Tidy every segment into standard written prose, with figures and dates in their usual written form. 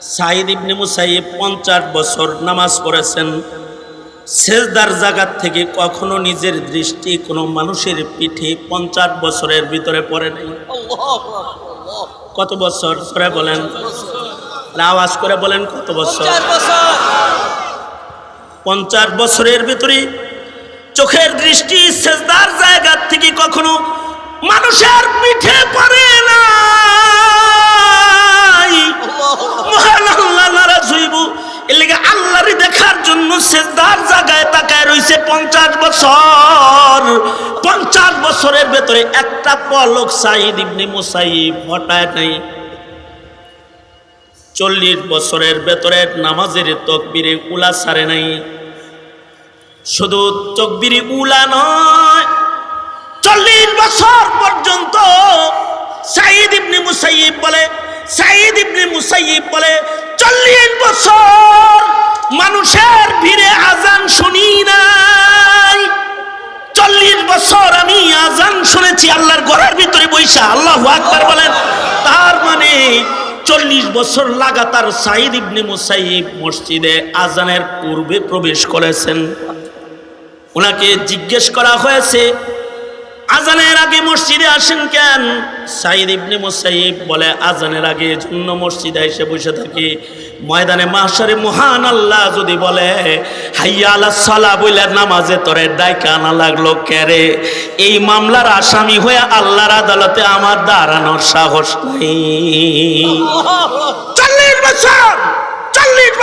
সাঈদ ইবনে Musayyib 50 বছর নামাজ পড়েছেন। সেজদার জায়গা থেকে কখনো নিজের দৃষ্টি কোনো মানুষের পিঠে 50 বছরের ভিতরে পড়ে নাই। কত বছর করে বলেন? আওয়াজ করে বলেন কত বছর? 50 বছরের ভিতরে চোখের দৃষ্টি সেজদার জায়গা থেকে কখনো মানুষের পিঠে পড়ে নাই। মহান আল্লাহ নারাজ হইব, এর লাগি আল্লাহরে দেখার জন্য সেজদার জায়গায় তাকায় রইছে 50 বছর। 50 বছরের ভেতরে একটা পলক সাঈদ ইবনে মুসাইয়্যিব হটায় নাই। 40 বছরের ভেতরে নামাজের তাকবীরে উলা ছাড়ে নাই। শুধু তাকবীরে উলা নয়, 40 বছর পর্যন্ত সাঈদ ইবনে মুসাইয়্যিব বলে 40 বছর মানুষের ভিড়ে আজান শুনি নাই। 40 বছর আমি আজান শুনেছি আল্লাহর ঘরের ভিতরে বইসা। আল্লাহু আকবার বলেন। তার মানে 40 বছর লাগাতার সাঈদ ইবনে মুসাইয়্যিব মসজিদে আজানের পূর্বে প্রবেশ করেছেন। ওনাকে জিজ্ঞেস করা হয়েছে, আজানের আগে মসজিদে আসেন কেন? সাঈদ ইবনে মুসাইয়্যিব বলে, আজানের আগে জন্য মসজিদে এসে বসে থাকি। ময়দানে মাহশরে মহান আল্লাহ যদি বলে হাইয়া আলাস সালাহ বলে নামাজে তোরে ডাইকা আনা লাগলো কেরে? এই মামলার আসামি হয়ে আল্লাহর আদালতে আমার দাঁড়ানোর সাহস নেই। 40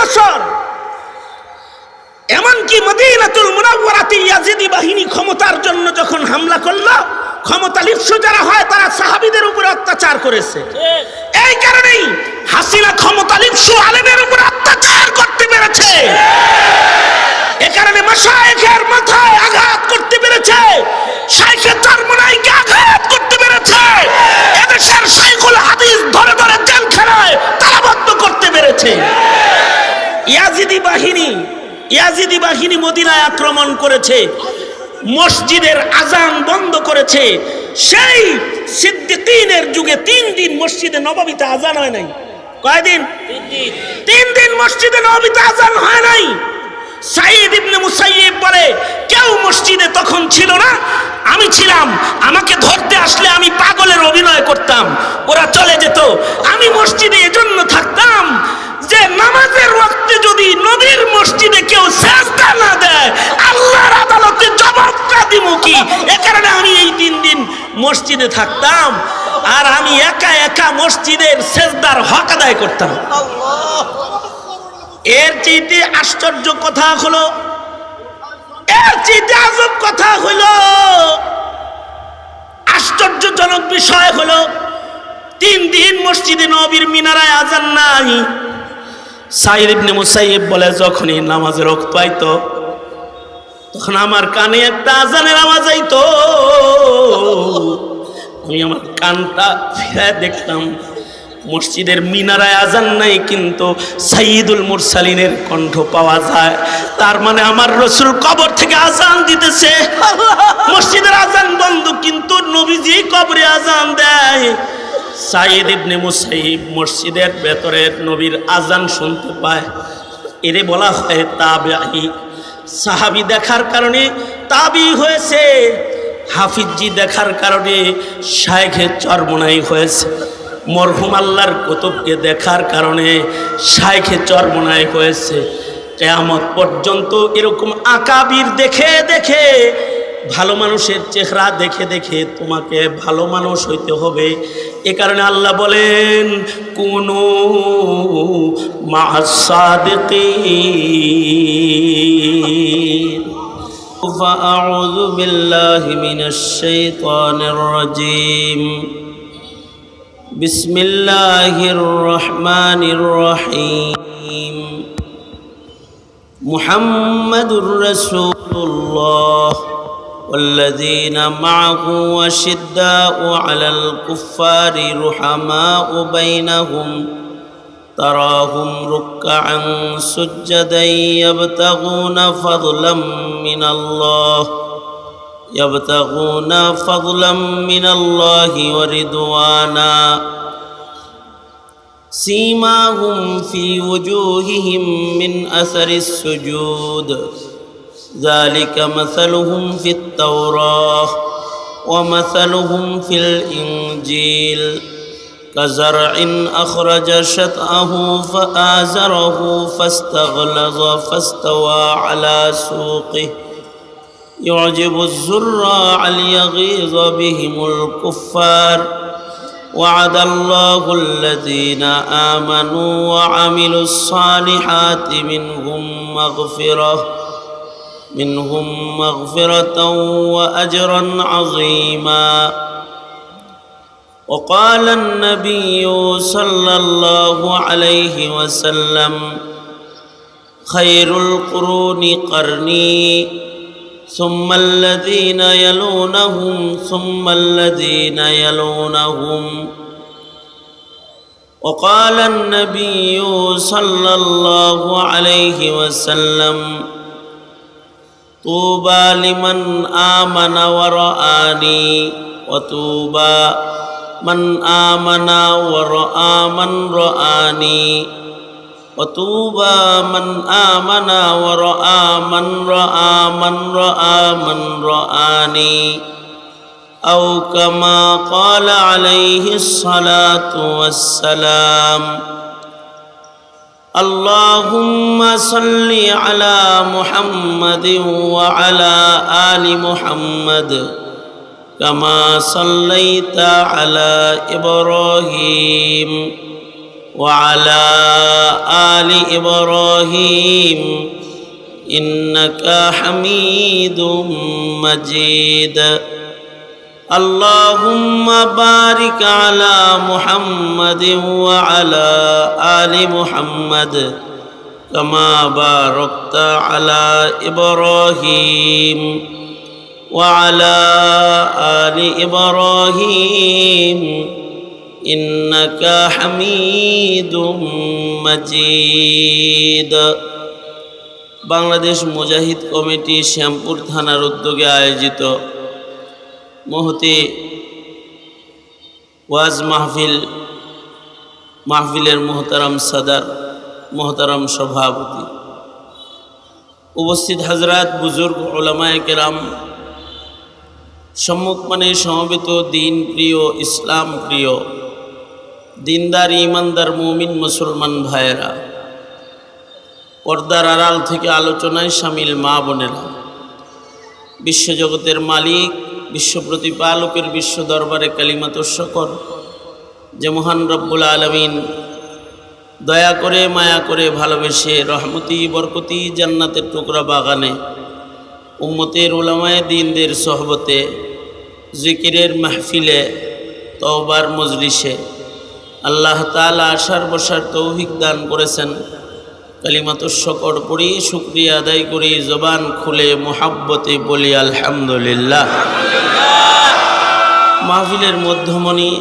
বছর এমনকি মদিনাতুল মুনাওয়ারাতে ইয়াজিদি বাহিনী ক্ষমতার জন্য যখন হামলা করলো, ক্ষমতা লিপ্স যারা হয় তারা সাহাবীদের উপরে অত্যাচার করেছে। এই কারণেই হাসিনা ক্ষমতা লিপ্স আলেমের উপরে অত্যাচার করতে পেরেছে। এই কারণে মাশায়েখের মাথায় আঘাত করতে পেরেছে, শাইখে চরমনাইকে আঘাত করতে পেরেছে, এদেশের শাইখুল হাদিস ধরে ধরে জেলখানায় তালাবদ্ধ করতে পেরেছে। ইয়াজিদি বাহিনী মদিনায় আক্রমণ করেছে, মসজিদের আজান বন্ধ করেছে। সেই সিদ্দিকীনের যুগে 3 দিন মসজিদে নববীতে আজান হয় নাই। কয়দিন? 3 দিন মসজিদে নববীতে আজান হয় নাই। সাঈদ ইবনে মুসাইয়্যিব বলে, কেউ মসজিদে তখন ছিল না, আমি ছিলাম। আমাকে ধরতে আসলে আমি পাগলের অভিনয় করতাম, ওরা চলে যেত। আমি মসজিদে এজন্য থাকতাম যে নামাজের ওয়াক্তে যদি নবীর মসজিদে কেউ সেজদা না দেয়, আল্লাহর আদালতে জবাবটা দিব কি? এ কারণে আমি এই 3 দিন মসজিদে থাকতাম, আর আমি একা একা মসজিদের সেজদার হক আদায় করতাম। এর চাইতে আশ্চর্য কথা হলো, এর চাইতে আজব কথা হলো, আশ্চর্যজনক বিষয় হলো, 3 দিন মসজিদে নবীর মিনারায় আজান নাই। সাঈদ ইবনে মুসাইয়্যিব বলে, যখনই নামাজের ওয়াক্ত আইতো তখন আমার কানে একটা আজানের আওয়াজ আইতো। আমি আমার কানটা ফিরায় দেখতাম মসজিদের মিনারায় আজান নাই, কিন্তু সাইয়্যিদুল মুরসালিনের কণ্ঠ পাওয়া যায়। তার মানে আমার রাসূল কবর থেকে আজান দিতেছে। মসজিদের আজান বন্ধ, কিন্তু নবীজি কবরে আজান দেয়। সাঈদ ইবনে মুসাইয়্যিব মসজিদের ভেতরে নবীর আজান শুনতে পায়। এরে বলা হয় তাবেঈ। সাহাবী দেখার কারণে তাবি হয়েছে, হাফিজি দেখার কারণে শাইখে চরমনাই হয়েছে, মরহুম আল্লাহর কুতুবকে দেখার কারণে শাইখে চরমনাই হয়েছে। কিয়ামত পর্যন্ত এরকম আকাবির দেখে দেখে, ভালো মানুষের চেহারা দেখে দেখে তোমাকে ভালো মানুষ হইতে হবে। এ কারণে আল্লাহ বলেন, কুনু মা'আস সাদিকিন। ফাআউযু বিল্লাহি মিনাশ শাইতানির রাজীম। বিসমিল্লাহির রহমানির রহিম। মুহাম্মাদুর রাসূলুল্লাহ والذين معه أشداء على الكفار رحماء بينهم تراهم ركعا سجدا يبتغون فضلا من الله ورضوانا سيماهم في وجوههم من أثر السجود ذلك مثلهم في التوراة ومثلهم في الإنجيل كزرع أخرج شطأه فآزره فاستغلظ فاستوى على سوقه يعجب الزراع ليغيظ بهم الكفار وعد الله الذين آمنوا وعملوا الصالحات منهم مغفرة وأجرا عظيما. وقال النبي صلى الله عليه وسلم خير القرون قرني ثم الذين يلونهم ثم الذين يلونهم. وقال النبي صلى الله عليه وسلم طوبى لمن آمن ورآني وطوبى من آمن ورآ من رآني وطوبى من آمن ورآ من رآ من رآ من رآني أو كما قال عليه الصلاة والسلام. اللهم صل على محمد وعلى آل محمد كما صليت على إبراهيم وعلى آل إبراهيم إنك حميد مجيد. اللهم بارك على محمد وعلى آل محمد كما باركت على إبراهيم وعلى آل إبراهيم إنك حميد مجيد. বাংলাদেশ মুজাহিদ কমিটি শ্যামপুর থানার উদ্যোগে আয়োজিত মহতি ওয়াজ মাহফিলের মোহতারাম সাদার, মোহতারাম সভাপতি, উপস্থিত হাজরাত, বুজুর্গ, উলামায়ে কেরাম, সম্মুখমানে সমবেত দিন প্রিয়, ইসলাম প্রিয়, দিনদার ইমানদার মুমিন মুসলমান ভাইয়েরা, পর্দার আড়াল থেকে আলোচনায় শামিল মা বোনেরা, বিশ্বজগতের মালিক, বিশ্ব প্রতিপালকের বিশ্ব দরবারে কালিমাতুশ শুকর যে মহান রব্বুল আলামিন দয়া করে, মায়া করে, ভালোবেসে রহমতি বরকতি জান্নাতের টুকরা বাগানে উম্মতের উলামায়ে দ্বীনদের সোহবতে, জিকিরের মাহফিলে, তওবার মজলিসে আল্লাহ তাআলা আসার বসার তৌফিক দান করেছেন। কালিমাতুশ শুকর পড়ি, শুকরিয়া আদায় করি, জবান খুলে মুহাব্বতে বলি আলহামদুলিল্লাহ। মাহফিলের মধ্যমণি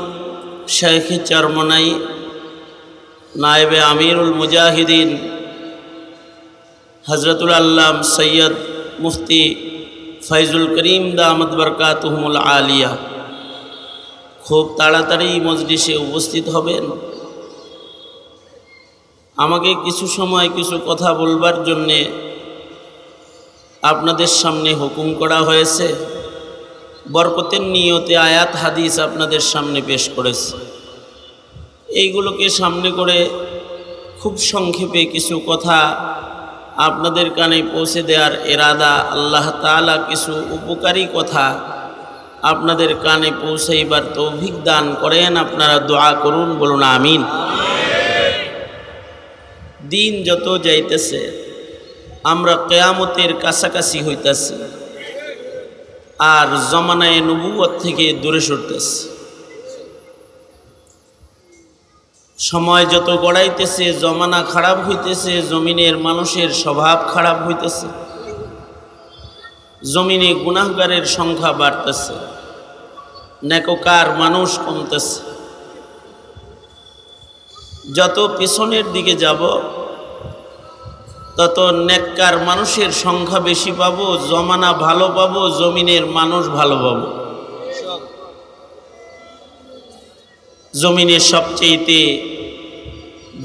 শাইখে চরমনাই, নায়েবে আমিরুল মুজাহিদিন হযরতুল আল্লাম সৈয়দ মুফতি ফয়জুল করিম দামাত বরকাতুহুমুল আলিয়া খুব তাড়াতাড়ি মজলিসে উপস্থিত হবেন। আমাকে কিছু সময় কিছু কথা বলবার জন্যে আপনাদের সামনে হুকুম করা হয়েছে। বরকতের নিয়তে আয়াত হাদিস আপনাদের সামনে পেশ করেছে। এইগুলোকে সামনে করে খুব সংক্ষেপে কিছু কথা আপনাদের কানে পৌঁছে দেওয়ার এরাদা, আল্লাহ তাআলা কিছু উপকারী কথা আপনাদের কানে পৌঁছাইবার তৌফিক দান করেন। আপনারা দোয়া করুন, বলুন আমিন। দিন যত যাইতেছে আমরা কিয়ামতের কাছাকাছি হইতেছি আর জমানায়ে নবুয়ত থেকে দূরে সরতেছি। সময় যত গড়াইতেছে জমানা খারাপ হইতেছে, জমিনের মানুষের স্বভাব খারাপ হইতেছে, জমিনে গুনাহগারের সংখ্যা বাড়তেছে, নেককার মানুষ কমতেছে। যত পিছনের দিকে যাব তত নেককার মানুষের সংখ্যা বেশি পাবো, জমানা ভালো পাবো, জমিনের মানুষ ভালো পাবো। জমিনের সবচেয়েতে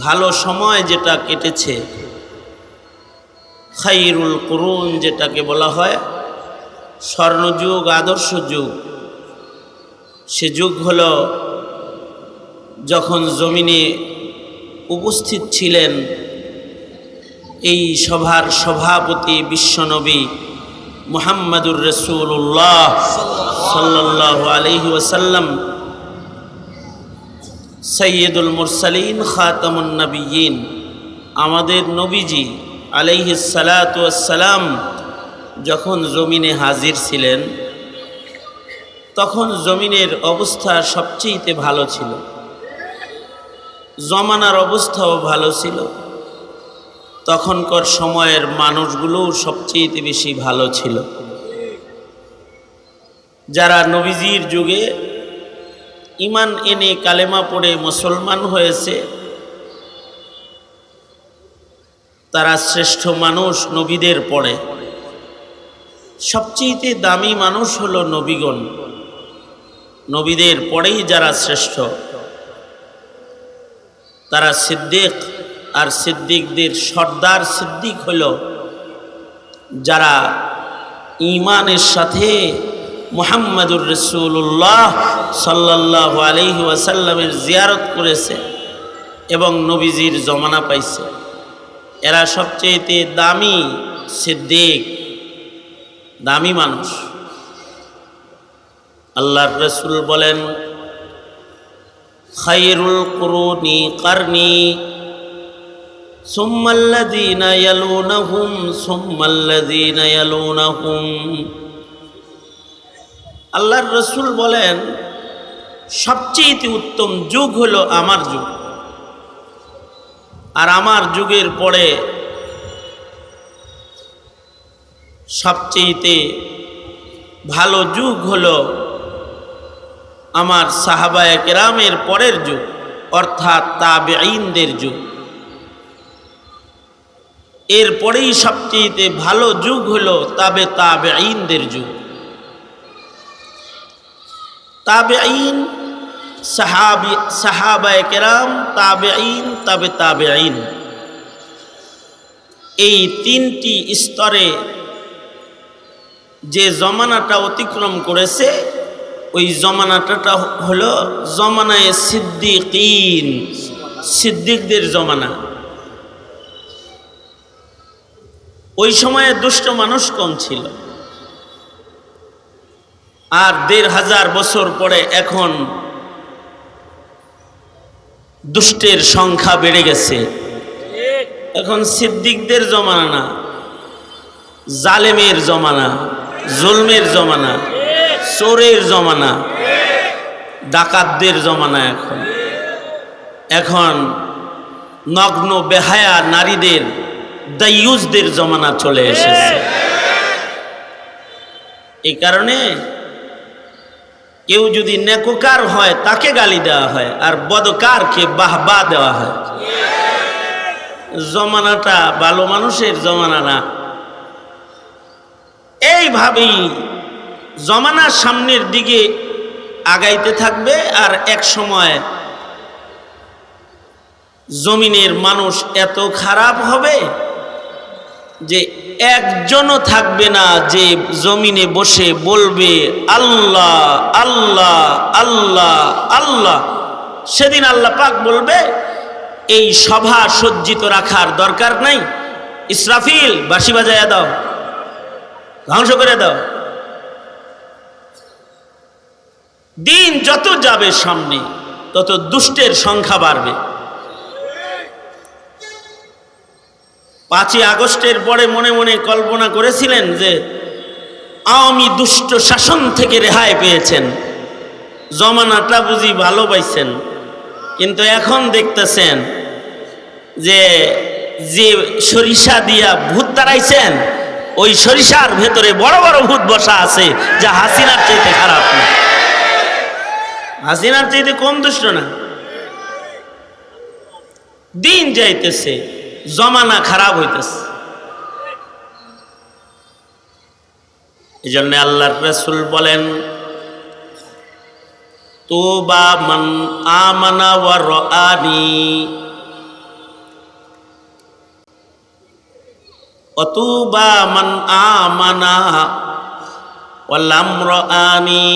ভালো সময় যেটা কেটেছে, খায়রুল কুরুন যেটাকে বলা হয়, স্বর্ণযুগ, আদর্শ যুগ, সে যুগ হলো যখন জমিনে উপস্থিত ছিলেন এই সভার সভাপতি বিশ্বনবী মুহাম্মাদুর রাসূলুল্লাহ সাল্লাল্লাহু আলাইহি ওয়াসাল্লাম, সাইয়্যিদুল মুরসালিন, খাতামুন নবিয়্যিন, আমাদের নবীজি আলাইহিস সালাতু ওয়াস সালাম যখন জমিনে হাজির ছিলেন, তখন জমিনের অবস্থা সবচেয়ে ভালো ছিল, জমানার অবস্থাও ভালো ছিল, তখনকার সময়ের মানুষগুলোও সবচেয়ে বেশি ভালো ছিল। যারা নবীজির যুগে ঈমান এনে কালেমা পড়ে মুসলমান হয়েছে, তারা শ্রেষ্ঠ মানুষ নবীদের পরে। সবচেয়ে দামি মানুষ হলো নবীগণ, নবীদের পরেই যারা শ্রেষ্ঠ তারা সিদ্দিক, আর সিদ্দিকদের সর্দার সিদ্দিক হলো যারা ঈমানের সাথে মুহাম্মাদুর রাসূলুল্লাহ সাল্লাল্লাহু আলাইহি ওয়াসাল্লামের জিয়ারত করেছে এবং নবীজির জমানা পাইছে। এরা সবচেয়ে দামি সিদ্দিক, দামি মানুষ। আল্লাহর রাসূল বলেন, খায়রুল কুরুনি কারনি সুম্মাল্লাযীনা ইয়ালুনাহুম সুম্মাল্লাযীনা ইয়ালুনাহুম। আল্লাহর রাসূল বলেন, সবচেয়ে উত্তম যুগ হলো আমার যুগ, আর আমার যুগের পরে সবচেয়ে ভালো যুগ হলো আমার সাহাবায়ে কেরামের পরের যুগ, অর্থাৎ তাবেঈনদের যুগ। এরপরেই সবচেয়ে ভালো যুগ হলো তাবেঈনদের যুগ। তাবেঈন, সাহাবায়ে কেরাম, তাবেঈন, তাবেঈন, এই তিনটি স্তরে যে জমানাটা অতিক্রম করেছে, ওই জমানাটা হলো জমানায়ে সিদ্দিকিন, সিদ্দিকদের জমানা। ওই সময়ে দুষ্ট মানুষ কম ছিল, আর ১৫০০ বছর পরে এখন দুষ্টের সংখ্যা বেড়ে গেছে। এখন সিদ্দিকদের জমানা না, জালেমের জমানা, জুলমের জমানা, চোরের জমানা, ডাকাতদের জমানা। এখন নগ্ন বেহায়া নারীদের, দায়ুসদের জমানা চলে এসেছে। এই কারণে কেউ যদি নেককার হয় তাকে গালি দেওয়া হয়, আর বদকারকে বাহবা দেওয়া হয়। জমানাটা ভালো মানুষের জমানা না। এইভাবেই জমানা সামনের দিকে আগাইতে থাকবে, আর এক সময় জমিনের মানুষ এত খারাপ হবে যে একজনও থাকবে না যে জমিনে বসে বলবে আল্লাহ আল্লাহ আল্লাহ আল্লাহ। সেদিন আল্লাহ পাক বলবে, এই সভা সজ্জিত রাখার দরকার নাই, ইসরাফিল বাঁশি বাজায়া দাও, ধ্বংস করে দাও। দিন যত যাবে সামনে, তত দুষ্টের সংখ্যা বাড়বে। 5ই আগস্টের পরে মনে মনে কল্পনা করেছিলেন যে আওয়ামী দুষ্ট শাসন থেকে রেহাই পেয়েছেন, জমানাটা বুঝি ভালো পাইছেন। কিন্তু এখন দেখতেছেন যে যে সরিষা দিয়া ভূত তাড়াইছেন, ওই সরিষার ভেতরে বড় বড় ভূত বসা আছে, যা হাসিনার চাইতে খারাপ না, হাসিনার চাইতে কম দুষ্ট না। দিন যাইতেছে, জমানা খারাপ হইতেছে। এই জন্য আল্লাহর রাসূল বলেন, তুবা মান আমানা ওয়া রাআনি, অতুবা মান আমানা ওয়ালাম রাআনি,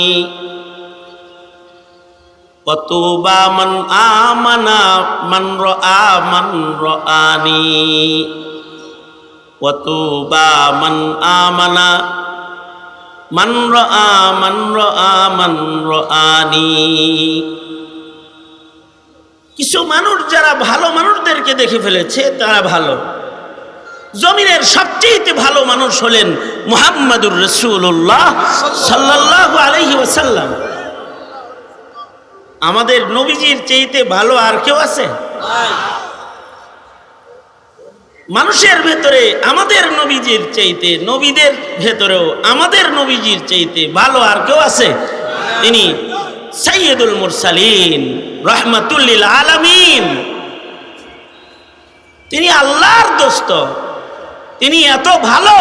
অতুবা মান আমানা মান রাআ মান রাআনি, অতুবা মান আমানা মান রাআ মান রাআ মান রাআনি। কিছু মানুষ যারা ভালো মানুষদেরকে দেখে ফেলেছে তারা ভালো। জমিনের সবচেয়ে ভালো মানুষ হলেন মুহাম্মাদুর রাসূলুল্লাহ সাল্লাল্লাহু আলাইহি ওয়াসাল্লাম। আমাদের নবীজির চাইতে ভালো আর কেউ আছে? মানুষের ভেতরে আমাদের নবীজির চাইতে, নবীদের ভেতরেও আমাদের নবীজির চাইতে ভালো আর কেউ আছে? তিনি সাইয়্যিদুল মুরসালিন, রাহমাতুল লিল আলামিন। তিনি আল্লাহর দোস্ত। তিনি এত ভালো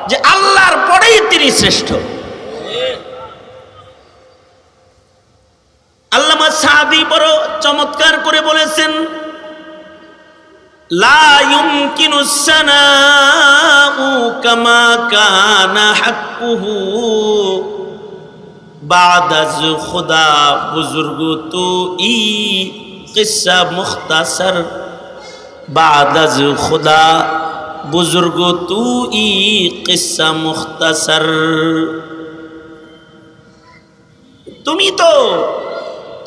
যে আল্লাহর পরেই তিনি শ্রেষ্ঠ। আল্লামা সাদি বড় চমৎকার করে বলেছেন, লা ইউমকিনুস সানাউ কামা কানা হাক্কুহু বাদাজ খুদা বুজুর্গ তো ই কিসসা মুখতাসর, বাদাজ খুদা বুজুর্গ তু ই কিসসা মুখতাসর। তুমি তো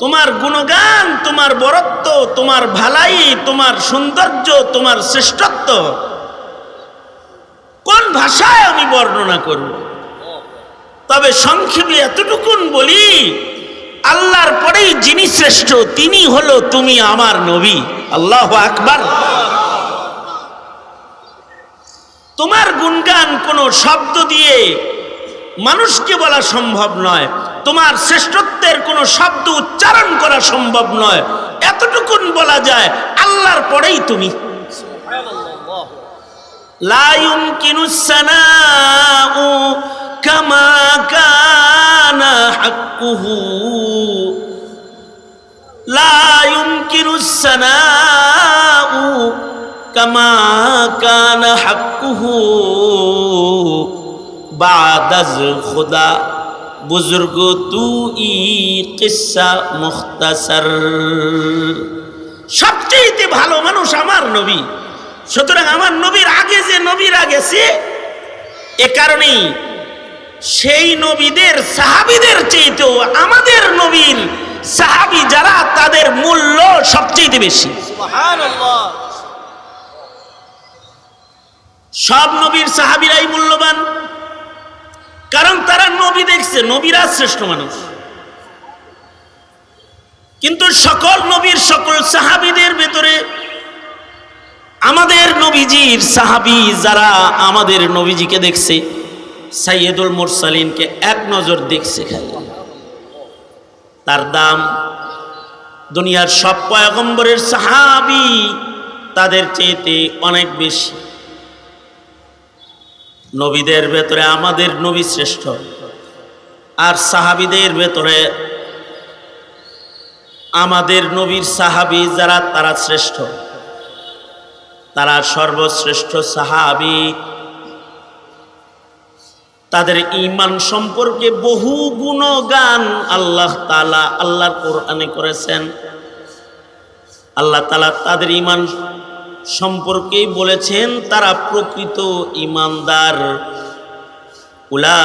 তোমার গুণগান, তোমার বরত্ব, তোমার ভালাই, তোমার সৌন্দর্য, তোমার শ্রেষ্ঠত্ব কোন ভাষায় আমি বর্ণনা করব? তবে সংক্ষেপে এতটুকুন বলি, আল্লাহর পরেই যিনি শ্রেষ্ঠ তিনি হলো তুমি আমার নবী। আল্লাহু আকবার। তোমার গুণগান কোনো শব্দ দিয়ে মানুষকে বলা সম্ভব নয়, তোমার শ্রেষ্ঠত্বের কোনো শব্দ উচ্চারণ করা সম্ভব নয়। এতটুকুন বলা যায়, আল্লাহর পরেই তুমি। লা ইউমকিনুস সানাউ কামা কানা হাক্কুহু, লা ইউমকিনুস সানাউ কামা কানা হাক্কুহু বাদাজ খুদা বুজুর্গ তু ই কিসসা মুখতাসর। সবচেয়ে ভালো মানুষ আমার নবী। সুতরাং আমার নবীর আগে যে নবীরা গেছে, এ কারণেই সেই নবীদের সাহাবীদের চাইতেও আমাদের নবীর সাহাবী যারা, তাদের মূল্য সবচেয়ে বেশি। সুবহানাল্লাহ। সব নবীর সাহাবীরাই মূল্যবান, কারণ তারা নবী দেখছে, নবীরা শ্রেষ্ঠ মানুষ। কিন্তু সকল নবীর সকল সাহাবীদের ভেতরে আমাদের নবীজির সাহাবী যারা আমাদের নবীজিকে দেখছে, সাইয়্যিদুল মুরসালিনকে এক নজর দেখছে, খালি তার দাম দুনিয়ার সব পয়গম্বরের সাহাবী তাদের চাইতে অনেক বেশি। নবীদের ভেতরে আমাদের নবী শ্রেষ্ঠ, আর সাহাবীদের ভেতরে আমাদের নবীর সাহাবী যারা তারা শ্রেষ্ঠ, তারা সর্বশ্রেষ্ঠ সাহাবী। তাদের ঈমান সম্পর্কে বহু গুণগান আল্লাহ তাআলা আল্লাহর কোরআনে করেছেন। আল্লাহ তাআলা তাদের ঈমান সম্পর্কে বলেছেন তারা প্রকৃত ঈমানদার। উলাইকা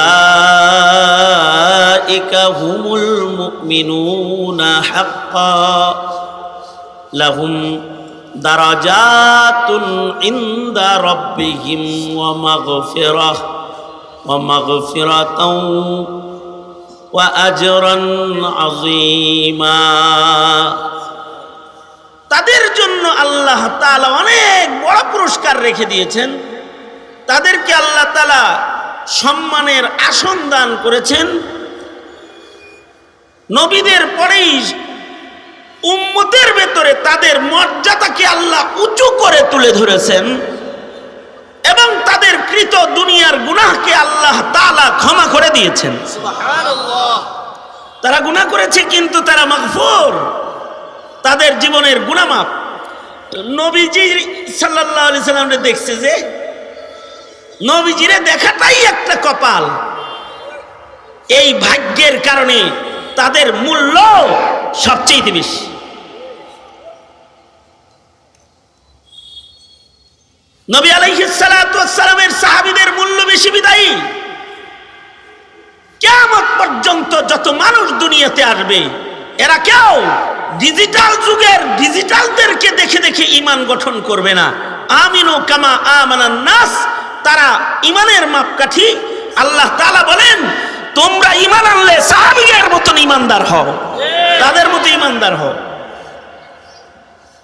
হুমুল মুমিনুনা হাক্কা লাহুম দারাজাতুন ইনদা রাব্বিহিম ওয়া মাগফিরাতাও ওয়া আজরান আযীমা। তাদের জন্য আল্লাহ তাআলা অনেক বড় পুরস্কার রেখে দিয়েছেন। তাদেরকে আল্লাহ তাআলা সম্মানের আসন দান করেছেন। নবীদের পরেই উম্মতের ভেতরে তাদের মর্যাদাকে আল্লাহ উঁচু করে তুলে ধরেছেন এবং তাদের কৃত দুনিয়ার গুনাহকে আল্লাহ তাআলা ক্ষমা করে দিয়েছেন। সুবহানাল্লাহ। তারা গুনাহ করেছে কিন্তু তারা মাগফুর, তাদের জীবনের গুনাহ মাফ। নবীজি সাল্লাল্লাহু আলাইহি সাল্লাম দেখছে যে নবীজিরে দেখাটাই একটা কপাল। এই ভাগ্যের কারণে তাদের মূল্য সবচেয়ে বেশি। নবী আলাইহিস সালাতু ওয়াস সালামের সাহাবীদের মূল্য বেশি বিদায়ী কিয়ামত পর্যন্ত যত মানুষ দুনিয়াতে আসবে এরা কেউ ডিজিটাল যুগের ডিজিটালদেরকে দেখে দেখে ঈমান গঠন করবে না। আমিনু কামা আমানান নাস, তারা ঈমানের মাপকাঠি। আল্লাহ তাআলা বলেন তোমরা ঈমান আনলে সাহাবীদের মতন ঈমানদার হও, তাদের মতো ঈমানদার হও।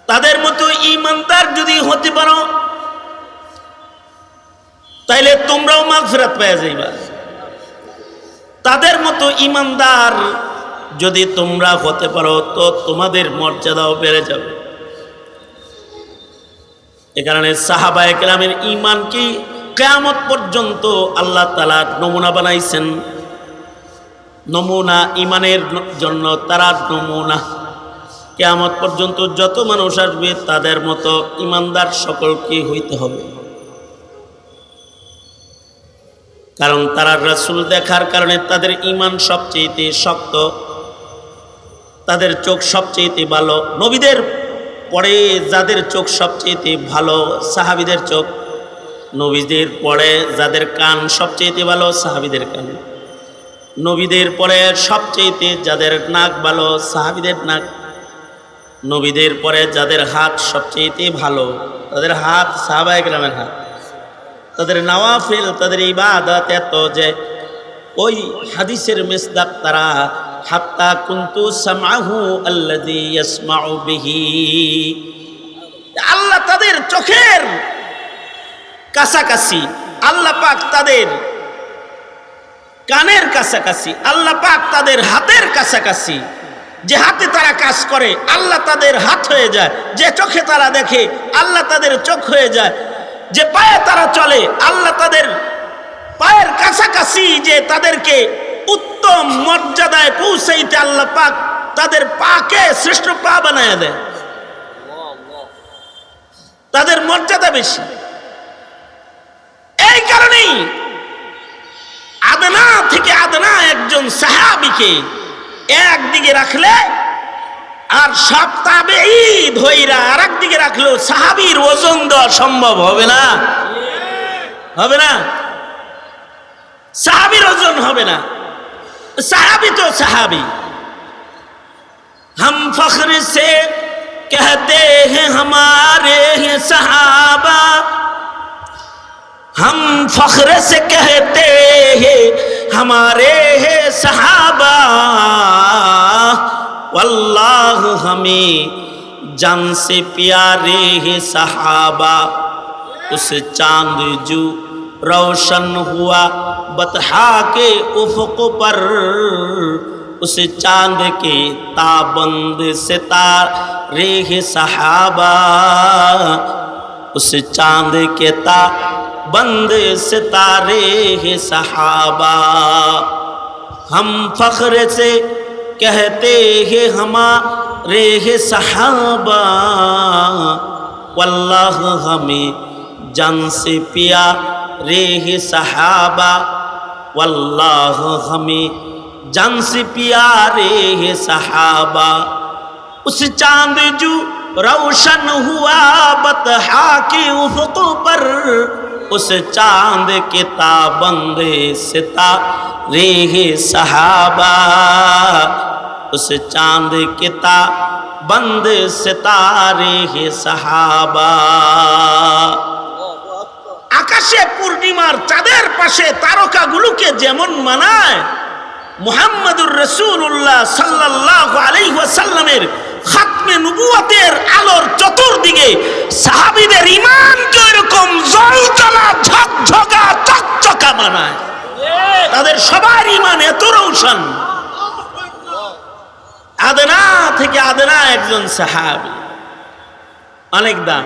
তাদের মতো ঈমানদার যদি হতে পারো তাইলে তোমরাও মাগফিরাত পেয়ে যাইবা। তাদের মতো ঈমানদার যদি তোমরা হতে পারো তো তোমাদের মর্যাদাও বেড়ে যাবে। এ কারণে সাহাবায়ে কেরামের ঈমানকে কিয়ামত পর্যন্ত আল্লাহ তাআলা নমুনা বানাইছেন। নমুনা ঈমানের জন্য তারা নমুনা। কিয়ামত পর্যন্ত যত মানুষ আসবে তাদের মতো ঈমানদার সকলকে হইতে হবে। কারণ তারা রাসূল দেখার কারণে তাদের ঈমান সবচেয়ে শক্ত, তাদের চোখ সবচেয়ে ভালো। নবীদের পরে যাদের চোখ সবচেয়ে ভালো সাহাবীদের চোখ, নবীদের পরে যাদের কান সবচেয়ে ভালো সাহাবীদের কান, নবীদের পরে সবচেয়ে যাদের নাক ভালো সাহাবীদের নাক, নবীদের পরে যাদের হাত সবচেয়ে ভালো তাদের হাত সাহাবায়ে কেরামের হাত। তাদের নওয়াফিল, তাদের ইবাদত এত যে ওই হাদিসের মিসদাক তারা হাত্তা কুনতু সামাহু আল্লাযী ইয়াসমাউ বিহি। আল্লাহ তাদের চোখের কাছাকাছি, আল্লাহ পাক তাদের কানের কাছাকাছি, আল্লাহ পাক তাদের হাতের কাছাকাছি। যে হাতে তারা কাজ করে আল্লাহ তাদের হাত হয়ে যায়, যে চোখে তারা দেখে আল্লাহ তাদের চোখ হয়ে যায়, যে পায়ে তারা চলে আল্লাহ তাদের পায়ের কাছাকাছি, যে তাদেরকে উত্তম মর্যাদায় পৌঁছাইতে আল্লাহ পাক তাদের পাকে শ্রেষ্ঠ পা বানায় দেয়। তাদের মর্যাদা বেশি। এই কারণেই আদনা থেকে আদনা একজন সাহাবীকে একদিকে রাখলে আর সব তাবেঈ ধইরা আর একদিকে রাখলেও সাহাবীর ওজন দেওয়া সম্ভব হবে না, হবে না। সাহাবীর ওজন হবে না। साहबी तो साहबी, हम फख्र से कहते हैं हमारे हैं सहाबा, हम फख्र से कहते हैं हमारे हैं सहाबा, वल्लाह हमें जान से प्यारे हैं सहाबा। उस चांद जो रोशन हुआ बतहा के उफ़क़ पर, उस चांद के ताबंद सितारे हैं सहाबा, उस चांद के ताबंद सितारे हैं सहाबा। हम फ़ख्र से कहते हैं हमारे हैं सहाबा, वल्लाह हमें जान से प्यारे हैं सहाबा, वल्लाह हमें जान से प्यारे हैं सहाबा। उस चांद जो रोशन हुआ बतहा के उफ़क़ पर, उस चांद के ताबंद सितारे हैं सहाबा, उस चांद के ताबंद सितारे हैं सहाबा। আকাশে পূর্ণিমার চাঁদের পাশে তারকাগুলোকে যেমন মানায়, মুহাম্মদুর রাসূলুল্লাহ সাল্লাল্লাহু আলাইহি ওয়াসাল্লামের খাতমে নবুয়তের আলোর চতুর্দিকে সাহাবীদের ঈমানকে এরকম জলজলা ঝকঝকা চকচকা বানায়। তাদের সবার ঈমান এত রৌশন। আদনা থেকে আদনা একজন সাহাবী, অনেক দাম।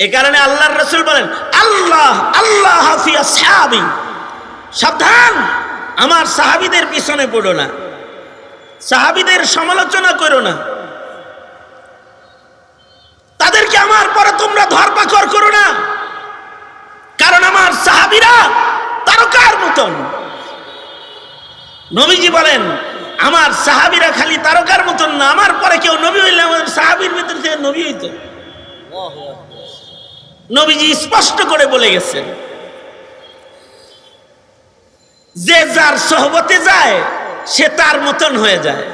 এই কারণে আল্লাহর রাসূল বলেন আল্লাহ আল্লাহ ফি আসহাবি, সাবধান আমার সাহাবীদের পিছনে পড়ো না, সাহাবীদের সমালোচনা করো না, তাদেরকে আমার পরে তোমরা ধরপাকড় করো না। কারণ আমার সাহাবী নবীজি বলেন আমার সাহাবীরা খালি তারকার মতন না, আমার পরে কেউ নবী হইলে আমার সাহাবীর ভিতর থেকে নবী হইত। নবীজি স্পষ্ট করে বলে গেছেন যে যার সোহবতে যায় সে তার মতন হয়ে যায়।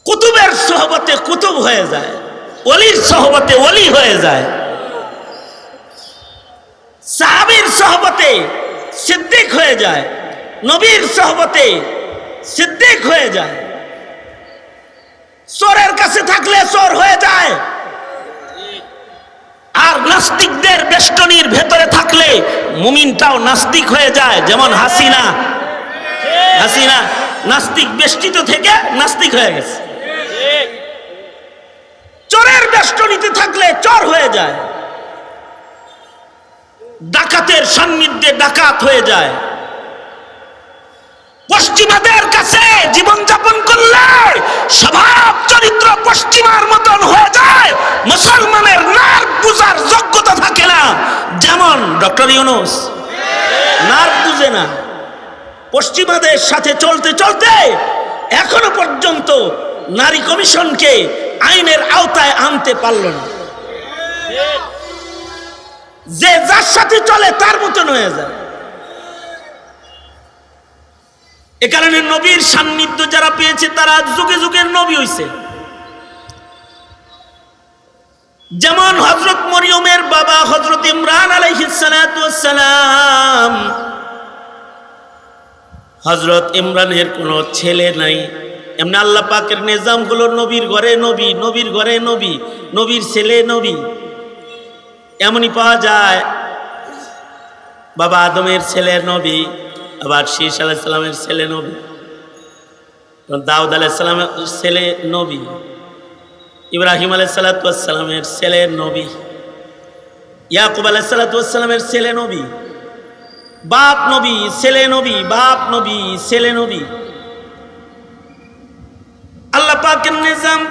কুতুবের সোহবতে কুতুব হয়ে যায়, ওলির সোহবতে ওলি হয়ে যায়, সাহাবীর সোহবতে সিদ্দিক হয়ে যায়, নবীর সোহবতে সিদ্দিক হয়ে যায়। চোরের কাছে থাকলে চোর হয়ে যায়, আর নাস্তিকদের বেষ্টনীর ভেতরে থাকলে মুমিনটাও নাস্তিক হয়ে যায়। যেমন হাসিনা নাস্তিক বেষ্টিত থেকে নাস্তিক হয়ে গেছে। চোরের বেষ্টনীতে থাকলে চোর হয়ে যায়, ডাকাতের সান্নিধ্যে ডাকাত হয়ে যায়। পশ্চিমাদের কাছে জীবনযাপন করলে স্বভাব চরিত্র পশ্চিমার মতন হয়ে যায়, মুসলমানের নার্ভ বুঝার যোগ্যতা থাকে না। যেমন ডক্টর ইউনূস নার্ভ বুঝে না, পশ্চিমাদের সাথে চলতে চলতে এখনো পর্যন্ত নারী কমিশনকে আইনের আওতায় আনতে পারল না। যে যার সাথে চলে তার মতন হয়ে যায়। এ কারণে নবীর সান্নিধ্য যারা পেয়েছে তারা যুগে যুগের নবী হইছে। যেমন হযরত মরিয়মের বাবা হযরত ইমরান আলাইহিস সালাতু ওয়াস সালাম, হযরত ইমরানের কোনো ছেলে নাই। এমনি আল্লাহ পাকের নিজাম হলো নবীর ঘরে নবী, নবীর ঘরে নবী, নবীর ছেলে নবী। এমনই পাওয়া যায় বাবা আদমের ছেলে নবী, আবার শীষ আলাইহিস সালামের ছেলে নবী, দাউদ আলাইহিস সালামের ছেলে নবী, ইব্রাহিম আলাইহিস সালামের ছেলে নবী, ইয়াকুব আলাইহিস সালামের ছেলে নবী, বাপ নবী ছেলে নবী, বাপ নবী ছেলে নবী। আল্লাহ পাকের নিজাম,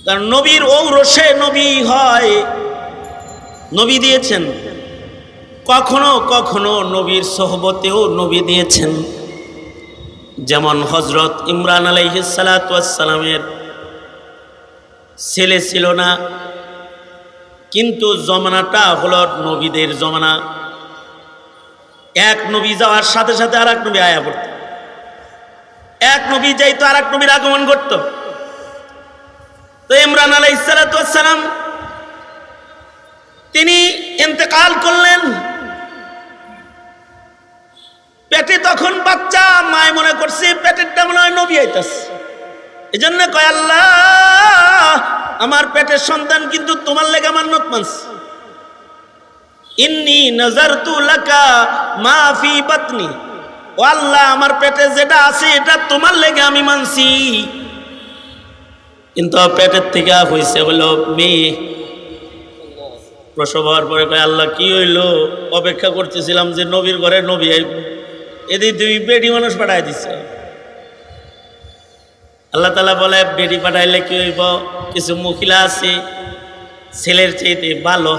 কারণ নবীর ঔরসে নবী হয়, নবী দিয়েছেন। কখনো কখনো নবীর সোহবতেও নবী দিয়েছেন। যেমন হযরত ইমরান আলাইহিস সালাতু ওয়াস সালামের ছেলে ছিল না, কিন্তু জমানাটা হলো নবীদের জমানা। এক নবী যাওয়ার সাথে সাথে আর এক নবী আয়া পড়ত, এক নবী যাইতো আর এক নবীর আগমন করত। তো ইমরান আলাইহিস সালাতু ওয়াস সালাম তিনি ইন্তেকাল করলেন। পেটে তখন বাচ্চা, মায় মনে করছে পেটেরটা মনে হয় নবী আইতাছে, এই জন্য কয় আল্লাহ আমার পেটের সন্তান কিন্তু তোমার লেগে মান্নত মানছে। ইন্নী নাযারতু লাকা মা ফি বাতনি, ও আল্লাহ আমার পেটে যেটা আছে এটা তোমার লেগে আমি মানছি। কিন্তু পেটের থেকে হইছে হলো মেয়ে। প্রসব হওয়ার পরে কয় আল্লাহ কি হইলো, অপেক্ষা করতেছিলাম যে নবীর ঘরে নবী আইব, এদিকে তুই বেডি মানুষ পাঠাই দিছ। আল্লাহ তাআলা বলে বেডি পাঠাইলে কি হইব, কিছু মহিলা আছে ছেলের চাইতে ভালো,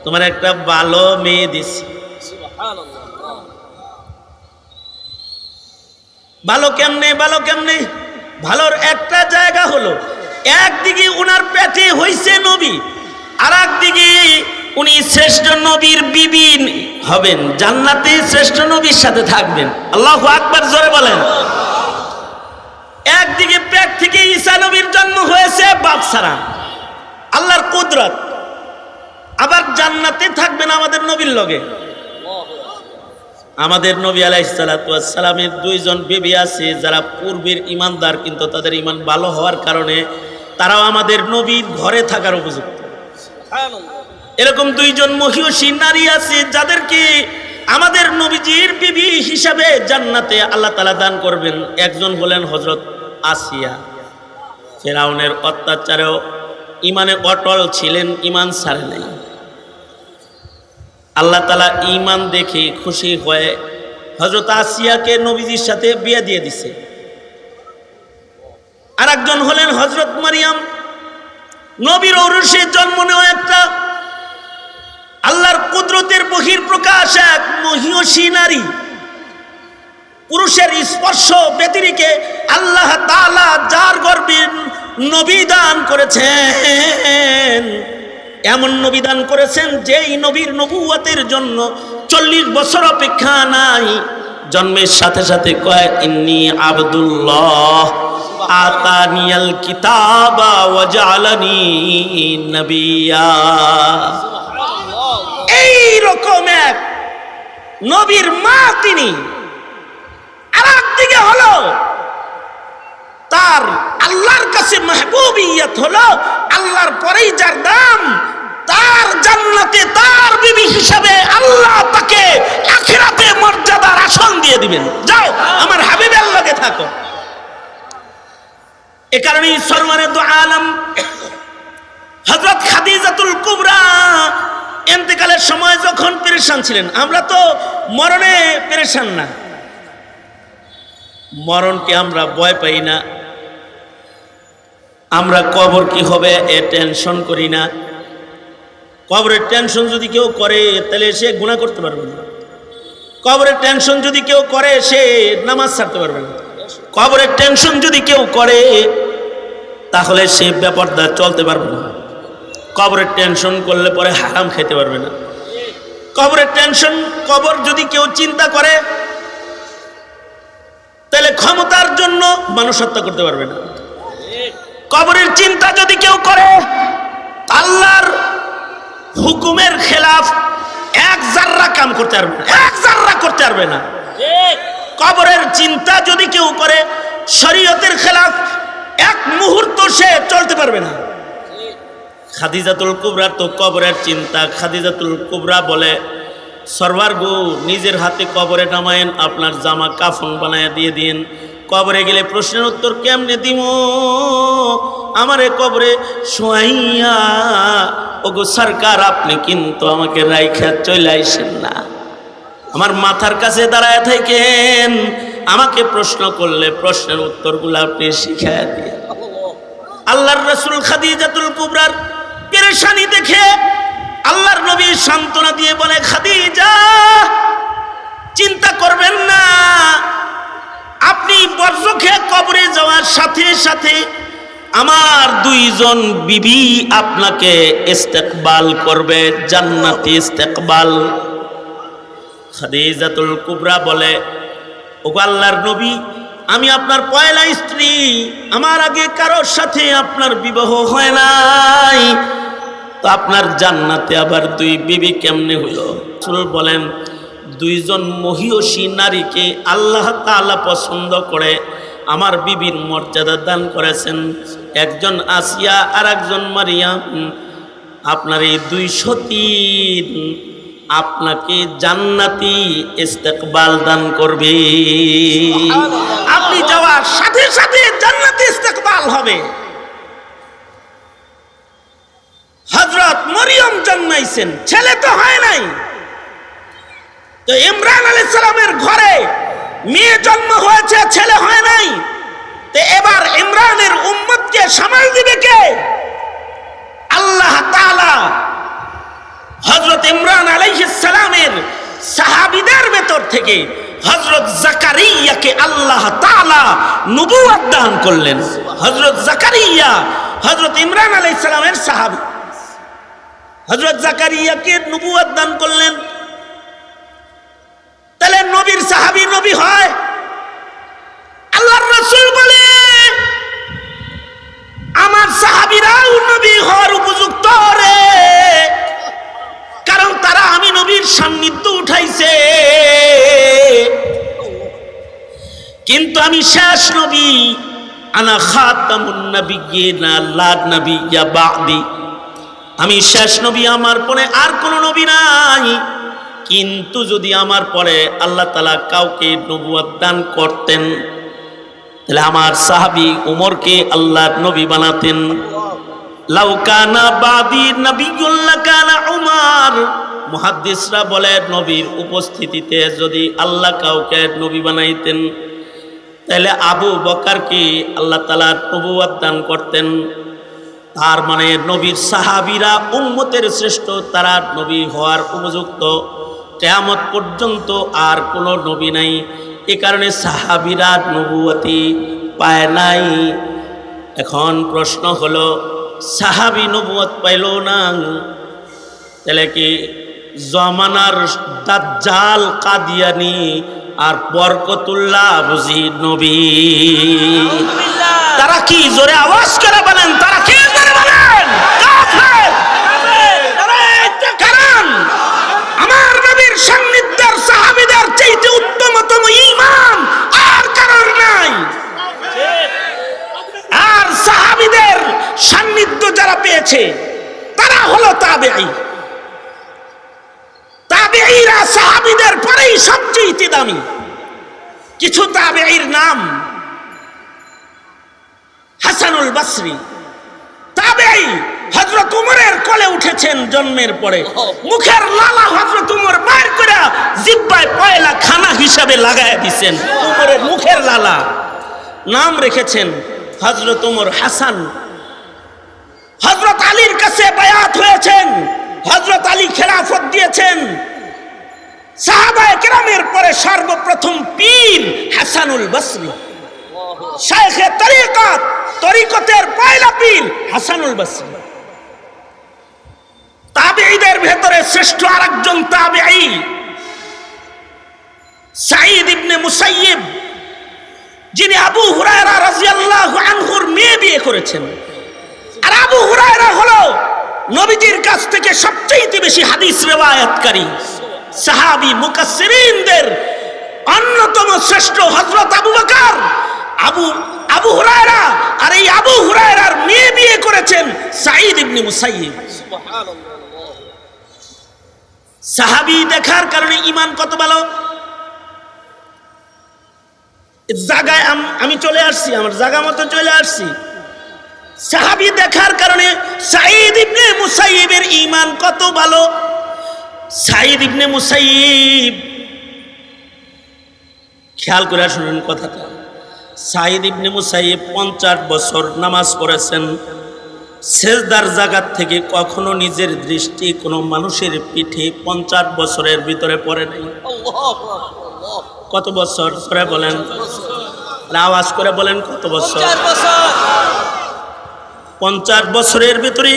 তোমার একটা ভালো মেয়ে দিছি। ভালো কেমনে, ভালো কেমনে? ভালোর একটা জায়গা হলো একদিকে উনার পেটে হইছে নবী, আর একদিকে উনি শ্রেষ্ঠ নবীর বিবি হবেন, জান্নাতে শ্রেষ্ঠ নবীর সাথে থাকবেন। আল্লাহু আকবার, জোরে বলেন। একদিকে পেট থেকে ঈসা নবীর জন্ম হয়েছে বাপ ছাড়া, আল্লাহর কুদরত, আবার জান্নাতে থাকবেন আমাদের নবীর লগে। আমাদের নবী আলাইহিস সালাতু ওয়াস সালামের দুইজন বিবি আছে যারা পূর্বের ঈমানদার, কিন্তু তাদের ঈমান ভালো হওয়ার কারণে তারাও আমাদের নবীর ঘরে থাকার উপযুক্ত। এরকম দুইজন মহিয়সী নারী আছে যাদেরকে আমাদের নবীজির বিবি হিসাবে জান্নাতে আল্লাহ তাআলা দান করবেন। একজন হলেন হযরত আসিয়া, ফেরাউনের অত্যাচারেও ঈমানে অটল ছিলেন, ঈমান ছাড়ে নাই। আল্লাহ তাআলা ঈমান দেখে খুশি হয়ে হযরত আসিয়াকে নবীজির সাথে বিয়ে দিয়ে দিছে। আর একজন হলেন হযরত মারিয়াম, নবীর ঔরসে জন্ম নেওয়া একটা আল্লাহর কুদরতের বহির প্রকাশ এক মহিয়সী নারী। পুরুষের স্পর্শ ব্যতিরেকে আল্লাহ তাআলা যার গর্ভে নবী দান করেছেন, এমন নবী দান করেছেন যেই নবীর নবুয়তের জন্য 40 বছর অপেক্ষা নাই। জন্মের সাথে সাথে কয় ইন্নী আব্দুল্লাহ আতানিয়াল কিতাবা ওয়া জাআলানি নবিয়্যা। এই রকম এক নবীর মা তিনি। আর একদিকে হলো তার আল্লাহর কাছে মাহবুবিয়ত হলো আল্লাহর পরেই যার দাম, তার জান্নাতে তার বিবি হিসাবে আল্লাহ তাকে আখিরাতে মর্যাদার আসন দিয়ে দিবেন। যাও আমার হাবিবের লগে থাকো। এ কারণেই সরওয়ারে দু আলম হযরত খাদিজাতুল কুবরা ইন্তেকালের সময় যখন পেরেশান ছিলেন, আমরা তো মরণে পেরেশান না, মরণকে আমরা ভয় পাই না, আমরা কবর কি হবে এ টেনশন করি না। কবরের টেনশন যদি কেউ করে তাহলে সে গুনাহ করতে পারবে না। কবরের টেনশন যদি কেউ করে সে নামাজ ছাড়তে পারবে না। কবরের টেনশন যদি কেউ করে তাহলে সে বেপরদা চলতে পারবে না। কবরের টেনশন করলে পরে হারাম খেতে পারবে না। কবরের টেনশন, কবর যদি কেউ চিন্তা করে তাহলে ক্ষমতার জন্য মানুষ হত্যা করতে পারবে না। কবরের চিন্তা যদি কেউ করে আল্লাহর হুকুমের খেলাফ এক জাররা কাম করতে পারবে না, এক জাররা করতে পারবে না। কবরের চিন্তা যদি কেউ করে শরীয়তের খেলাফ এক মুহূর্ত সে চলতে পারবে না। খাদিজাতুল কুবরা তো কবরের চিন্তা। খাদিজাতুল কুবরা বলে সরওয়ার গো নিজের হাতে কবরে নামায়েন, আপনার জামা কাফন বানায়া দিয়ে দিন। কবরে গেলে প্রশ্নের উত্তর কেমনে দিব? আমারে কবরে শোয়াইয়া ওগো সরকার আপনি কিন্তু আমাকে রাইখা চলে আইসেন না, আমার মাথার কাছে দাঁড়ায় থাকেন, আমাকে প্রশ্ন করলে প্রশ্নের উত্তরগুলো আপনি শিখায় দিয়ে। আল্লাহর রাসূল খাদিজাতুল কুবরার পেরেশানি দেখে আল্লাহর নবী সান্ত্বনা দিয়ে বলে, খাদিজা চিন্তা করবেন না, আপনি বর্জ্য খেয়ে কবরে যাওয়ার সাথে সাথে আমার 2 জন বিবি আপনাকে ইস্তেকবাল করবে, জান্নাতি ইস্তেকবাল। খাদিজাতুল কুবরা বলে, ওগো আল্লাহর নবী, আমি আপনার পয়লা স্ত্রী, আমার আগে কারোর সাথে আপনার বিবাহ হয় নাই, তো আপনার জান্নাতে আবার 2 বিবি কেমনে হলো? রাসূল বলেন 2 জন মহিয়সী নারীকে আল্লাহ তাআলা পছন্দ করে আমার বিবির মর্যাদা দান করেছেন, একজন আসিয়া আর একজন মারিয়াম। আপনার এই 2 সতী আপনাকে জান্নাতি ইস্তেকবাল দান করবে। আপনি যাওয়ার সাথে সাথে জান্নাতি ইস্তেকবাল হবে। হযরত মরিয়ম জন্মাইছেন, ছেলে তো হয় নাই, তো ইমরান আলাইহিস সালামের ঘরে মেয়ে জন্ম হয়েছে, ছেলে হয় নাই, তো এবার ইমরানের উম্মতকে সামাল দিবে কে? আল্লাহ তাআলা হযরত ইমরান আলাইহিস সালামের সাহাবীদের ভেতর থেকে হযরত জাকারিয়াকে আল্লাহ তাআলা নবুয়ত দান করলেন। হযরত জাকারিয়া হযরত ইমরান আলাইহিস সালামের সাহাবী, হযরত জাকারিয়াকে নবুয়ত দান করলেন। তাহলে নবীর সাহাবী নবী হয়? আল্লাহর রাসূল বলে আমার সাহাবীরাও নবী হওয়ার উপযুক্ত রে, কারণ তারা আমি নবীর সান্নিধ্য উঠাইছে, কিন্তু আমি শেষ নবী। আনা খাতামুন নবিয়্যিনা লা নবিয়্যা বা'দি, আমি শেষ নবী, আমার পরে আর কোনো নবী নাই। কিন্তু যদি আমার পরে আল্লাহ তাআলা কাউকে নবুয়ত দান করতেন তাহলে আমার সাহাবী উমরকে আল্লাহর নবী বানাতেন। লাউ কানা বাদি নবিয়্যুন লাকানা উমর। মুহাদ্দিসরা বলে নবীর উপস্থিতিতে যদি আল্লাহ কাউকে নবী বানাইতেন তাহলে আবু বকরকে আল্লাহ তাআলা নবুয়ত দান করতেন। তার মানে নবীর সাহাবীরা উম্মতের শ্রেষ্ঠ, তারা নবী হওয়ার উপযুক্ত, কিয়ামত পর্যন্ত আর কোনো নবী নাই। এ কারণে সাহাবীরা নবুয়তি পায় নাই। এখন প্রশ্ন হলো, সাহাবী নবুয়ত পাইল না, তাহলে কি জমানার দাজ্জাল কাদিয়ানি আর বরকতুল্লাহ বুঝি নবী? তারা কি? জোরে আওয়াজ করে বলেন, তারা কি জোরে বলেন? কাফের। কারণ আমার নবীর সান্নিধ্যের সাহাবীদের চাইতে উত্তমতম ঈমান আর কারোর নাই। আর সাহাবীদের সান্নিধ্য যারা পেয়েছে তারা হলো তাবেঈ। তাবেঈরা সাহাবীদের পরেই সবচেয়ে দামি। কিছু তাবেঈর নাম: হাসানুল বসরি তাবেঈ, হযরত উমরের কোলে উঠেছেন জন্মের পরে, মুখের লালা হযরত উমর বাইর করে জিহ্বায় পয়লা খানা হিসাবে লাগায় দিয়েছেন। উমরের মুখের লালা, নাম রেখেছেন হযরত উমর হাসান। হযরত আলীর কাছে বায়াত হয়েছেন, হযরত আলী খেলাফত দিয়েছেন। সাহাবায়ে কেরামের পরে সর্বপ্রথম পীর হাসানুল বসরি, শাইখে তরিকত, তরিকতের পয়লা পীর হাসানুল বসরি। তাবেঈদের ভেতরে শ্রেষ্ঠ আরেকজন তাবেঈ সাঈদ ইবনে মুসাইয়িব, যিনি আবু হুরায়রা রাদিয়াল্লাহু আনহুর মেয়ে বিয়ে করেছেন। আর আবু হুরায়রা হলো নবীজির কাছ থেকে সবচেয়ে বেশি হাদিস রিওয়ায়াতকারী সাহাবী মুকাসসিরিনদের অন্যতম শ্রেষ্ঠ হযরত আবু বকর আবু হুরায়রা, আর এই আবু হুরায়রার মেয়ে বিয়ে করেছেন সাঈদ ইবনে মুসাইয়িব। সুবহানাল্লাহ। সাহাবী দেখার কারণে ঈমান কত ভালো। জায়গায় আমি চলে আসছি, আমার জায়গা মতো চলে আসছি। সাহাবী দেখার কারণে সাঈদ ইবনে মুসাইয়িবের ঈমান কত ভালো। সাঈদ ইবনে মুসাইয়িব, খেয়াল করে শুনুন কথাটা। সাঈদ ইবনে মুসাইয়িব 50 বছর নামাজ পড়েছেন। সেজদার জায়গা থেকে কখনো নিজের দৃষ্টি কোনো মানুষের পিঠে 50 বছরের ভিতরে পড়ে নাই। কত বছর করে বলেন? আওয়াজ করে বলেন, কত বছর? 50 বছরের ভিতরে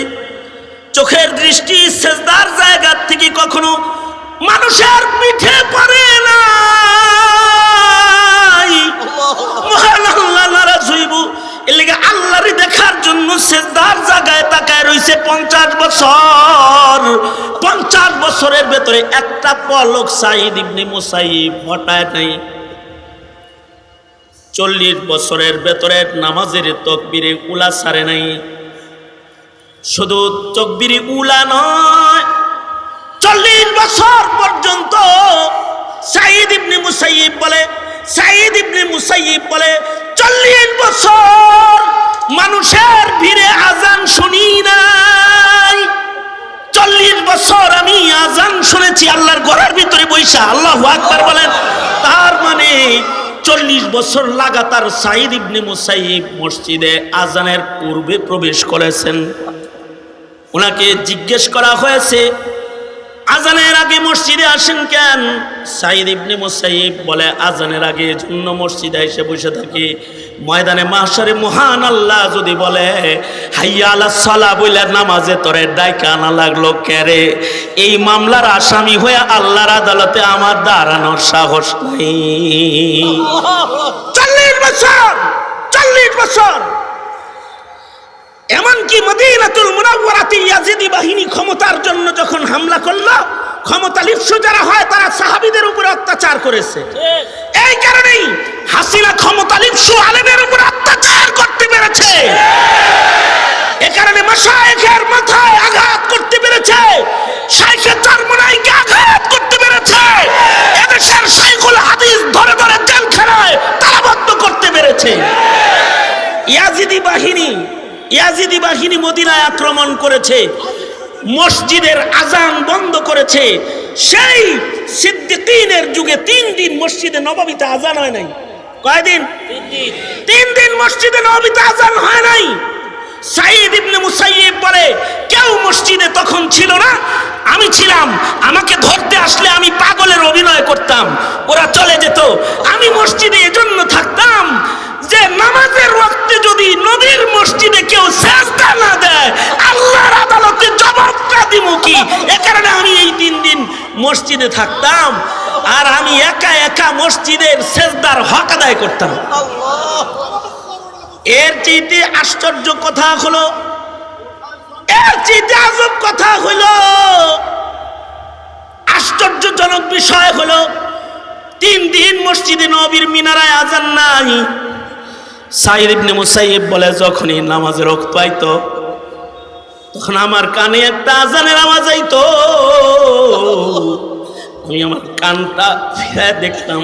চোখের দৃষ্টি সেজদার জায়গা থেকে কখনো মানুষের পিঠে পড়ে না। মহান আল্লাহ নারাজ হইব, এর লাগি আল্লাহরে দেখার জন্য সেজদার জায়গায় তাকায় রইছে 50 বছর। 50 বছরের ভেতরে একটা পলক সাঈদ ইবনে মুসাইয়িব হটায় নাই। 40 বছরের ভেতরে নামাজের তাকবীরে উলা ছাড়ে নাই। শুধু তাকবীরে উলা নয়, 40 বছর পর্যন্ত সাঈদ ইবনে মুসাইয়িব বলে 40 বছর মানুষের ভিড়ে আজান শুনি নাই। 40 বছর আমি আজান শুনেছি আল্লাহর ঘরের ভিতরে বৈশা। আল্লাহু আকবার বলেন। তার মানে 40 বছর লাগাতার সাঈদ ইবনে মুসাইয়িব মসজিদে আজানের পূর্বে প্রবেশ করেছেন। ওনাকে জিজ্ঞেস করা হয়েছে, আজানের আগে মসজিদে আসেন কেন? সাঈদ ইবনে মুসাইয়িব বলে, আজানের আগে জন্য মসজিদে এসে বসে থাকি, ময়দানে মাহশারে মহান আল্লাহ যদি বলে হাইয়া আলাস সালাহ বলে নামাজে তোরে ডাইকা আনা লাগলো কেরে? এই মামলার আসামি হয়ে আল্লাহর আদালতে আমার দাঁড়ানোর সাহস নাই। 40 বছর। এমনকি মদিনাতুল মুনাওয়ারাতে ইয়াজিদি বাহিনী ক্ষমতার জন্য যখন হামলা করলো, ক্ষমতা লিপ্সু যারা হয় তারা সাহাবীদের উপর অত্যাচার করেছে। এই কারণেই হাসিনা ক্ষমতা লিপ্সু আলেমের উপর অত্যাচার করতে পেরেছে। এই কারণে মাশায়েখের মাথায় আঘাত করতে পেরেছে, শাইখে চরমনাইকে আঘাত করতে পেরেছে, এদেশের শাইখুল হাদিস ধরে ধরে জেলখানায় তালাবদ্ধ করতে পেরেছে। ইয়াজিদি বাহিনী মদিনায় আক্রমণ করেছে, মসজিদের আজান বন্ধ করেছে। সেই সিদ্দিকীনের যুগে 3 দিন মসজিদে নববীতে আজান হয় নাই। কয়দিন? 3 দিন মসজিদে নববীতে আজান হয় নাই। সাঈদ ইবনে মুসাইয়িব তখন ছিল না, আমি ছিলাম। আমাকে ধরতে আসলে আমি পাগলের অভিনয় করতাম, ওরা চলে যেত। আমি মসজিদে এজন্য থাকতাম যে নামাজের ওয়াক্তে যদি নবীর মসজিদে কেউ সিজদা না দেয়, আল্লাহর আদালতে জবাবটা দিব কি? এ কারণে আমি এই 3 দিন মসজিদে থাকতাম, আর আমি একা একা মসজিদের সিজদার হক আদায় করতাম। এর চেয়ে আশ্চর্য কথা হলো, এর চেয়ে আজব কথা হলো, আশ্চর্যজনক বিষয় হলো, 3 দিন মসজিদে নবীর মিনারায় আজান নাই। সাঈদ ইবনে মুসাইয়্যিব বলে, যখনই নামাজের ওয়াক্ত আইতো তখন আমার কানে একটা আজানের আওয়াজ আইতো, আমি আমার কানটা ফিরায় দেখতাম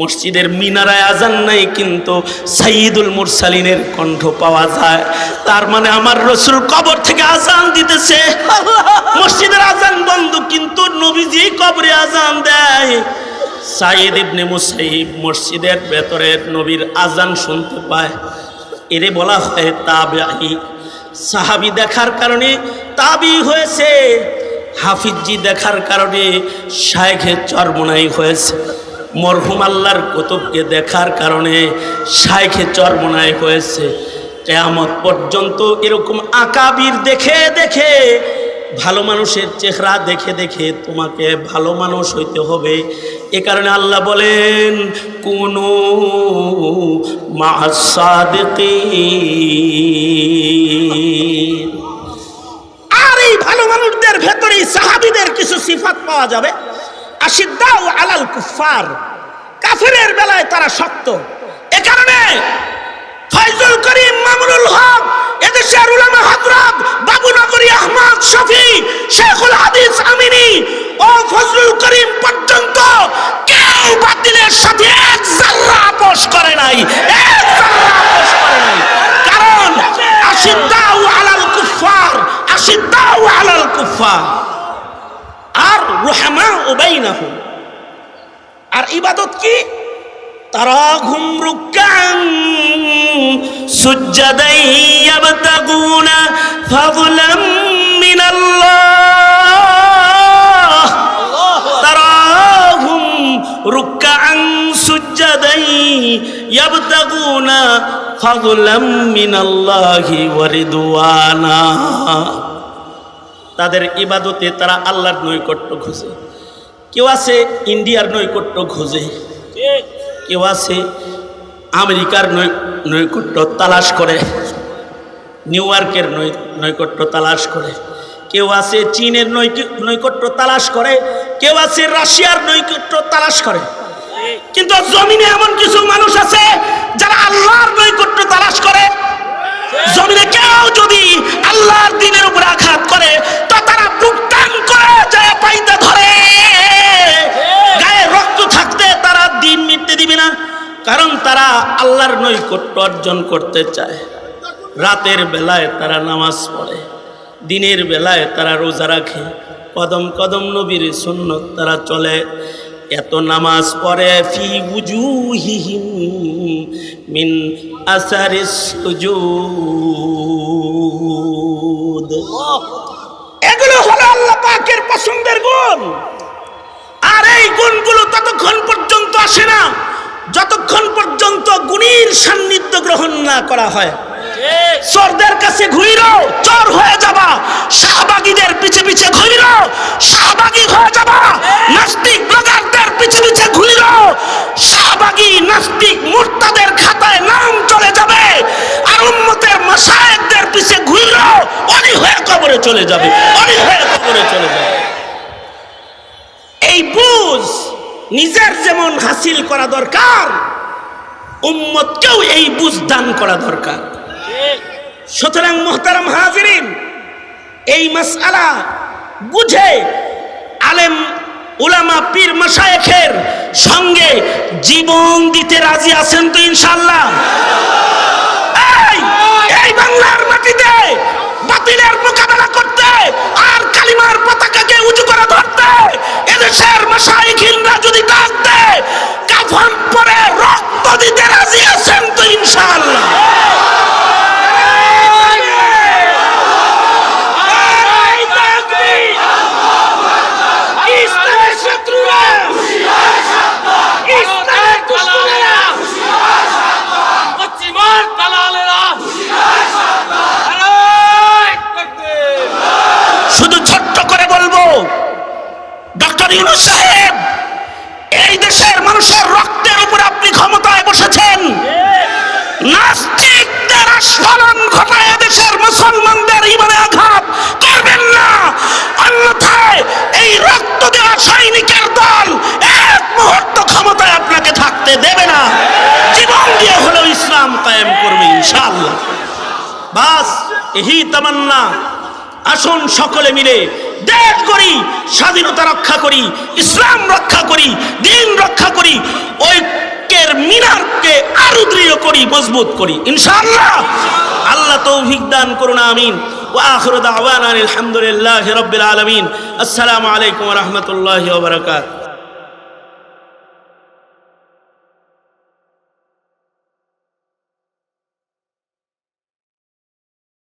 মসজিদের মিনারায় আজান নাই, কিন্তু সাইয়্যিদুল মুরসালিনের কণ্ঠ পাওয়া যায়। তার মানে আমার রাসূল কবর থেকে আজান দিতেছে। মসজিদের আজান বন্ধ, কিন্তু নবীজি কবরে আজান দেয়। সাঈদ ইবনে মুসাইয়্যিব মসজিদের ভেতরে নবীর আজান শুনতে পায়। এরে বলা হয় তাবেঈ। সাহাবী দেখার কারণে তাবেঈ হয়েছে, হাফিজি দেখার কারণে শায়েখে চরমনাই হয়েছে, মরহুম আল্লাহর কুতুবকে দেখার কারণে শায়েখে চরমনাই হয়েছে। কিয়ামত পর্যন্ত এরকম আকাবির দেখে দেখে, ভালো মানুষের চেহারা দেখে দেখে তোমাকে ভালো মানুষ হইতে হবে। এ কারণে আল্লাহ বলেন, কুনু মা'আস সাদিকিন। আর এই ভালো মানুষদের ভেতরেই সাহাবীদের কিছু সিফাত পাওয়া যাবে। আশিদ্দাউ আলাল কুফার, কাফেরের বেলায় তারা শক্ত। এ কারণে ফয়জুল করিম মামুনুল হক, এদেশের উলামা হযরত বাবুনগরী আহমদ শফি, শেখুল হাদিস আমিনী ও ফজলুল করিম পর্যন্ত কেউ বাতিলের সাথে এক জাররা আপোষ করে নাই, এক জাররা আপোষ করে নাই। কারণ আশিদ্দাউ আলাল কুফার, আশিদ্দাউ আলাল কুফার, আর রুহামাউ বাইনাহুম। আর ইবাদত কি? তারাহুম রুকআন সুজদান ইয়াবতাগুনা ফাযলাম মিনাল্লাহ, তারাহুম রুকআন সুজদান ইয়াবতাগুনা ফাযলাম মিনাল্লাহি ওয়া রিদওয়ানা। তাদের ইবাদতে তারা আল্লাহর নৈকট্য খোঁজে। কেউ আছে ইন্ডিয়ার নৈকট্য খোঁজে, কেউ আছে আমেরিকার নৈকট্য তালাশ করে, নিউ ইয়র্কের নৈকট্য তালাশ করে, কেউ আছে চীনের নৈকট্য তালাশ করে, কেউ আছে রাশিয়ার নৈকট্য তালাশ করে। কিন্তু জমিনে এমন কিছু মানুষ আছে যারা আল্লাহর নৈকট্য তালাশ করে। জমিনে কেউ যদি আল্লাহর দ্বীনের উপর আঘাত করে তো তারা বুক টান করে যায় পাইতে ধরে, গায়ে রক্ত থাকতে তারা দিন মিটতে দিবে না, কারণ তারা আল্লাহর নৈকট্য অর্জন করতে চায়। রাতের বেলায় তারা নামাজ পড়ে, দিনের বেলায় তারা রোজা রাখে, কদম কদম নবীর সুন্নত তারা চলে। এত নামাজ পড়ে, ফি উজুহিহিম মিন আসারিস সুজুদ। এগুলো হলো আল্লাহ পাকের পছন্দের গুণ। আর এই গুণগুলো ততক্ষণ পর্যন্ত আসে না যতক্ষণ পর্যন্ত গুণীর সান্নিধ্য গ্রহণ না করা হয়। চোরদের কাছে ঘুইরো, চোর হয়ে যাবা। শাহবাগীদের পিছে পিছে ঘুইরো, শাহবাগী হয়ে যাবা। নাস্তিক ব্লগারদের পিছে পিছে ঘুইরো, শাহবাগী নাস্তিক মুরতাদের খাতায় নাম চলে যাবে। আর উম্মতের মাশায়েখদের পিছে ঘুইরো, অলি হয়ে কবরে চলে যাবে, অলি হয়ে কবরে চলে যাবে। এই বুঝ নিজের যেমন হাসিল করা দরকার, উম্মতকেও এই বুঝ দান করা দরকার। সুতরাং মুহতারাম হাজিরিন, এই মাসআলা বুঝে আলেম উলামা পীর মাশায়েখের সঙ্গে জীবন দিতে রাজি আছেন তো ইনশাআল্লাহ? এই বাংলার মাটিতে বাতিলের মোকাবেলা করতে আর কালিমার পতাকাকে উঁচু করে ধরতে এদেশের মাশায়েখিনরা যদি ডাক দেয়, কাফন পরে রক্ত দিতে রাজি আছেন তো ইনশাআল্লাহ? বাস এহি তামান্না। আসুন সকলে মিলে দেশ করি, স্বাধীনতা রক্ষা করি, ইসলাম রক্ষা করি, দিন রক্ষা করি, ঐক্যের মিনারকে আরো দৃঢ় করি, মজবুত করি ইনশাআল্লাহ। আল্লাহ তৌফিক দান করুন, আমিন। ওয়া আখিরু দাওয়ানা আলহামদুলিল্লাহি রাব্বিল আলামিন। আসসালামু আলাইকুম ওয়া রাহমাতুল্লাহি ওয়া বারাকাতুহু।